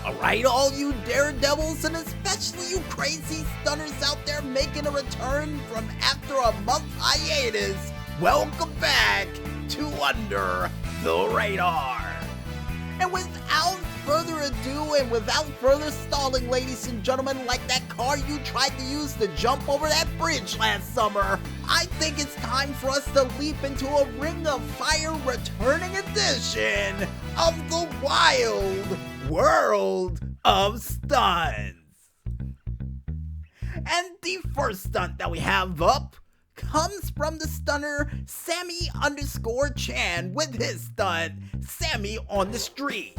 Alright, all you daredevils and especially you crazy stunners out there making a return from after a month hiatus, welcome back to Under the Radar. And without further ado and without further stalling, ladies and gentlemen, like that car you tried to use to jump over that bridge last summer, I think it's time for us to leap into a Ring of Fire returning edition of the Wild World of Stunts. And the first stunt that we have up comes from the stunner Sammy_Chan with his stunt, Sammy on the Street.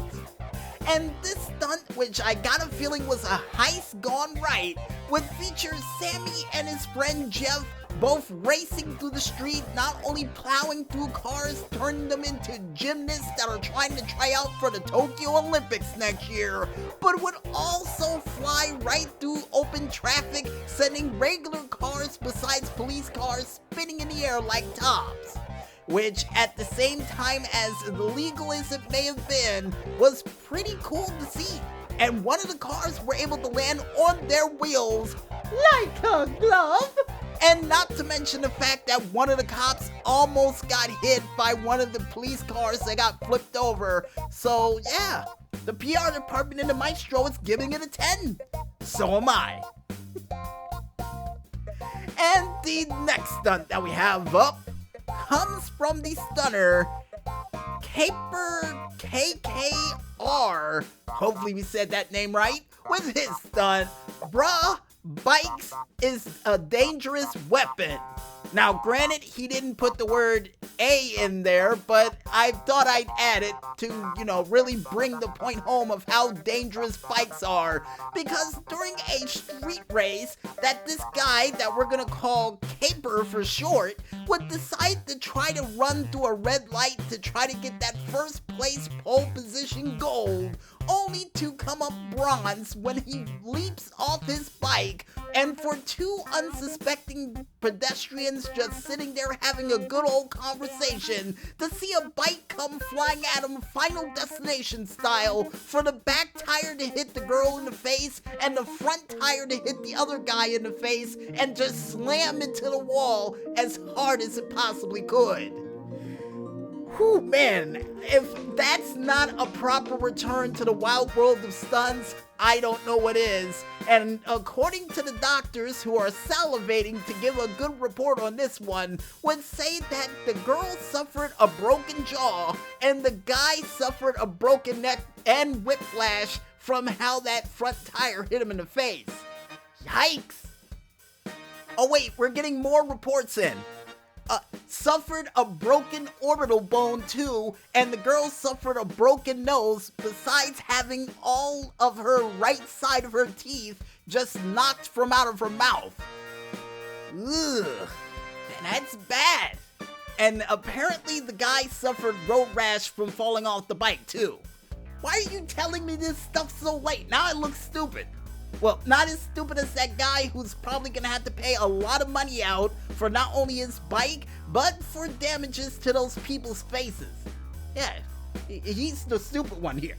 And this stunt, which I got a feeling was a heist gone right, would feature Sammy and his friend Jeff both racing through the street, not only plowing through cars, turning them into gymnasts that are trying to try out for the Tokyo Olympics next year, but would also fly right through open traffic, sending regular cars besides police cars spinning in the air like tops. Which, at the same time as illegal as it may have been, was pretty cool to see. And one of the cars were able to land on their wheels like a glove. And not to mention the fact that one of the cops almost got hit by one of the police cars that got flipped over. So yeah, the PR department in the Maestro is giving it a 10. So am I. And the next stunt that we have up comes from the stunner Pt.4. Hopefully we said that name right. With his stunt, Bruh, Bikes is a dangerous weapon. Now, granted, he didn't put the word A in there, but I thought I'd add it to, really bring the point home of how dangerous bikes are. Because during a street race that this guy that we're gonna call Caper for short would decide to try to run through a red light to try to get that first place pole position gold, only to come up bronze when he leaps off his bike, and for two unsuspecting pedestrians just sitting there having a good old conversation, to see a bike come flying at him Final Destination style, for the back tire to hit the girl in the face and the front tire to hit the other guy in the face and just slam into the wall as hard as it possibly could. Whew, man, if that's not a proper return to the wild world of stunts, I don't know what is. And according to the doctors who are salivating to give a good report on this one, would say that the girl suffered a broken jaw and the guy suffered a broken neck and whiplash from how that front tire hit him in the face. Yikes. Oh wait, we're getting more reports in. Suffered a broken orbital bone too, and the girl suffered a broken nose besides having all of her right side of her teeth just knocked from out of her mouth. Ugh, and that's bad. And apparently the guy suffered road rash from falling off the bike too. Why are you telling me this stuff so late? Now it looks stupid. Well, not as stupid as that guy who's probably gonna have to pay a lot of money out for not only his bike, but for damages to those people's faces. Yeah, he's the stupid one here.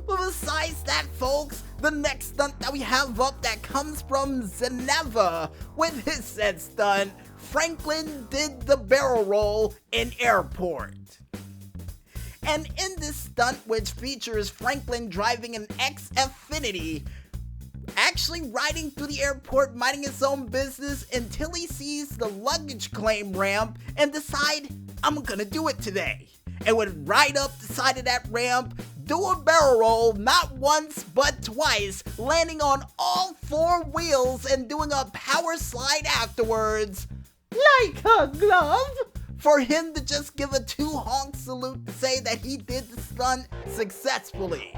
But besides that, folks, the next stunt that we have up that comes from Zeneva with his said stunt, Franklin did the barrel roll in airport. And in this stunt, which features Franklin driving an X-Affinity, actually riding through the airport minding his own business until he sees the luggage claim ramp and decide, I'm gonna do it today. And would ride up the side of that ramp, do a barrel roll not once but twice, landing on all four wheels and doing a power slide afterwards, like a glove. For him to just give a two-honk salute to say that he did the stunt successfully.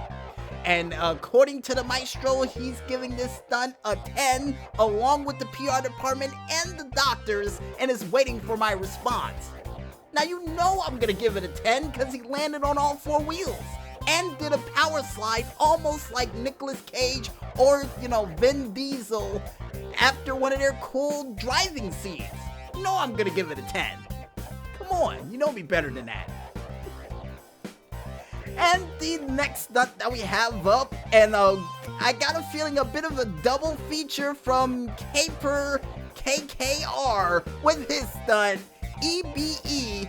And according to the Maestro, he's giving this stunt a 10, along with the PR department and the doctors, and is waiting for my response. Now you know I'm gonna give it a 10 because he landed on all four wheels and did a power slide almost like Nicolas Cage or, Vin Diesel after one of their cool driving scenes. You know I'm gonna give it a 10. Come on, you know me better than that. And the next stunt that we have up, and I got a feeling a bit of a double feature from Caper KKR with his stunt, EBE.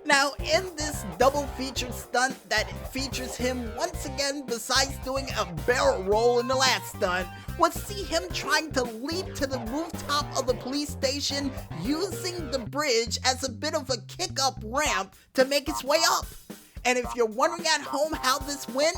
Now, in this double feature stunt that features him once again, besides doing a barrel roll in the last stunt, we'll see him trying to leap to the rooftop of the police station using the bridge as a bit of a kick-up ramp to make his way up. And if you're wondering at home how this went,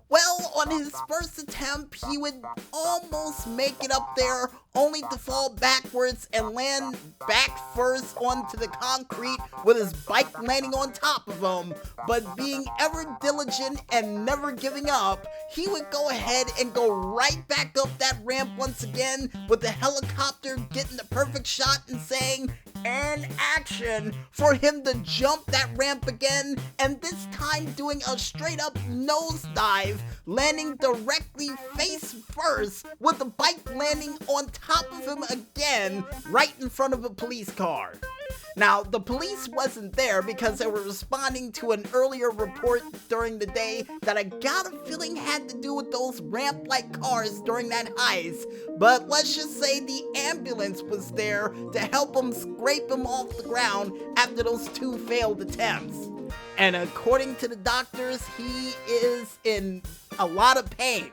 well, on his first attempt, he would almost make it up there, only to fall backwards and land back first onto the concrete with his bike landing on top of him. But being ever diligent and never giving up, he would go ahead and go right back up that ramp once again, with the helicopter getting the perfect shot and saying, "And action," for him to jump that ramp again, and this time doing a straight up nosedive, landing directly face first, with the bike landing on top of him again, right in front of a police car. Now, the police wasn't there because they were responding to an earlier report during the day that I got a feeling had to do with those ramp-like cars during that heist, but let's just say the ambulance was there to help him scrape him off the ground after those two failed attempts. And according to the doctors, he is in a lot of pain.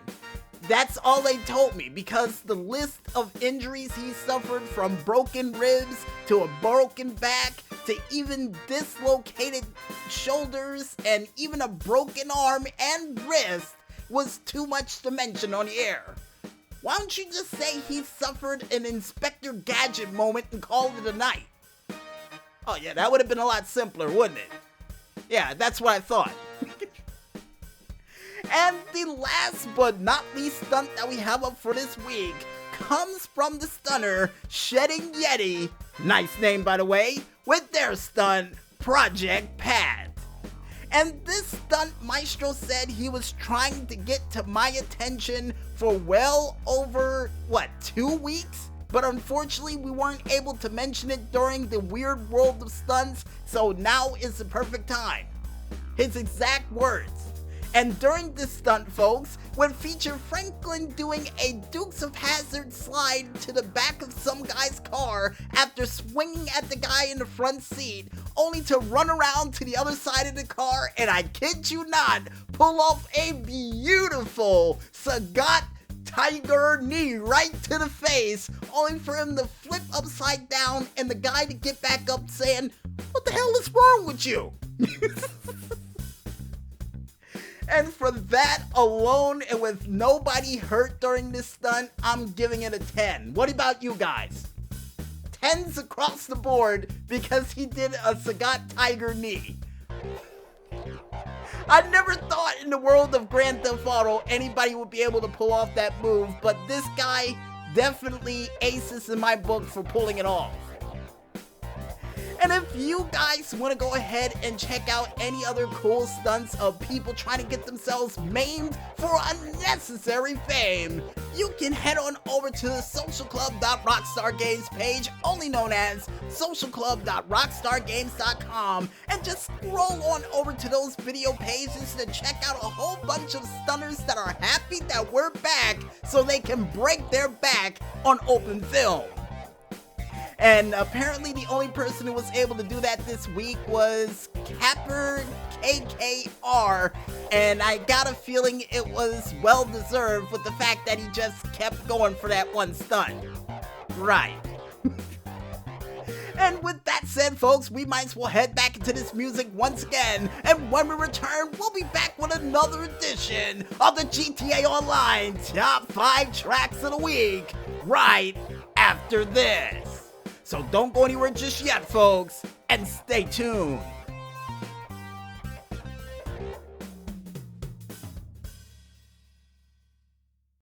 That's all they told me, because the list of injuries he suffered, from broken ribs to a broken back to even dislocated shoulders and even a broken arm and wrist, was too much to mention on the air. Why don't you just say he suffered an Inspector Gadget moment and call it a night? Oh yeah, that would have been a lot simpler, wouldn't it? Yeah, that's what I thought. And the last but not least stunt that we have up for this week comes from the stunner Shedding Yeti, nice name by the way, with their stunt, Project Pat. And this stunt maestro said he was trying to get to my attention for well over, 2 weeks? But unfortunately, we weren't able to mention it during the Weird World of Stunts, so now is the perfect time. His exact words. And during this stunt, folks, would feature Franklin doing a Dukes of Hazzard slide to the back of some guy's car after swinging at the guy in the front seat, only to run around to the other side of the car and, I kid you not, pull off a beautiful Sagat Tiger knee right to the face, only for him to flip upside down and the guy to get back up saying, "What the hell is wrong with you?" And for that alone, and with nobody hurt during this stunt, I'm giving it a 10. What about you guys? 10s across the board because he did a Sagat Tiger knee. I never thought in the world of Grand Theft Auto anybody would be able to pull off that move, but this guy definitely aces in my book for pulling it off. And if you guys want to go ahead and check out any other cool stunts of people trying to get themselves maimed for unnecessary fame, you can head on over to the socialclub.rockstargames page, only known as socialclub.rockstargames.com, and just scroll on over to those video pages to check out a whole bunch of stunners that are happy that we're back so they can break their back on open film. And apparently the only person who was able to do that this week was Capper KKR, and I got a feeling it was well deserved with the fact that he just kept going for that one stunt. Right. And with that said, folks, we might as well head back into this music once again, and when we return, we'll be back with another edition of the GTA Online Top 5 Tracks of the Week, right after this. So don't go anywhere just yet, folks, and stay tuned.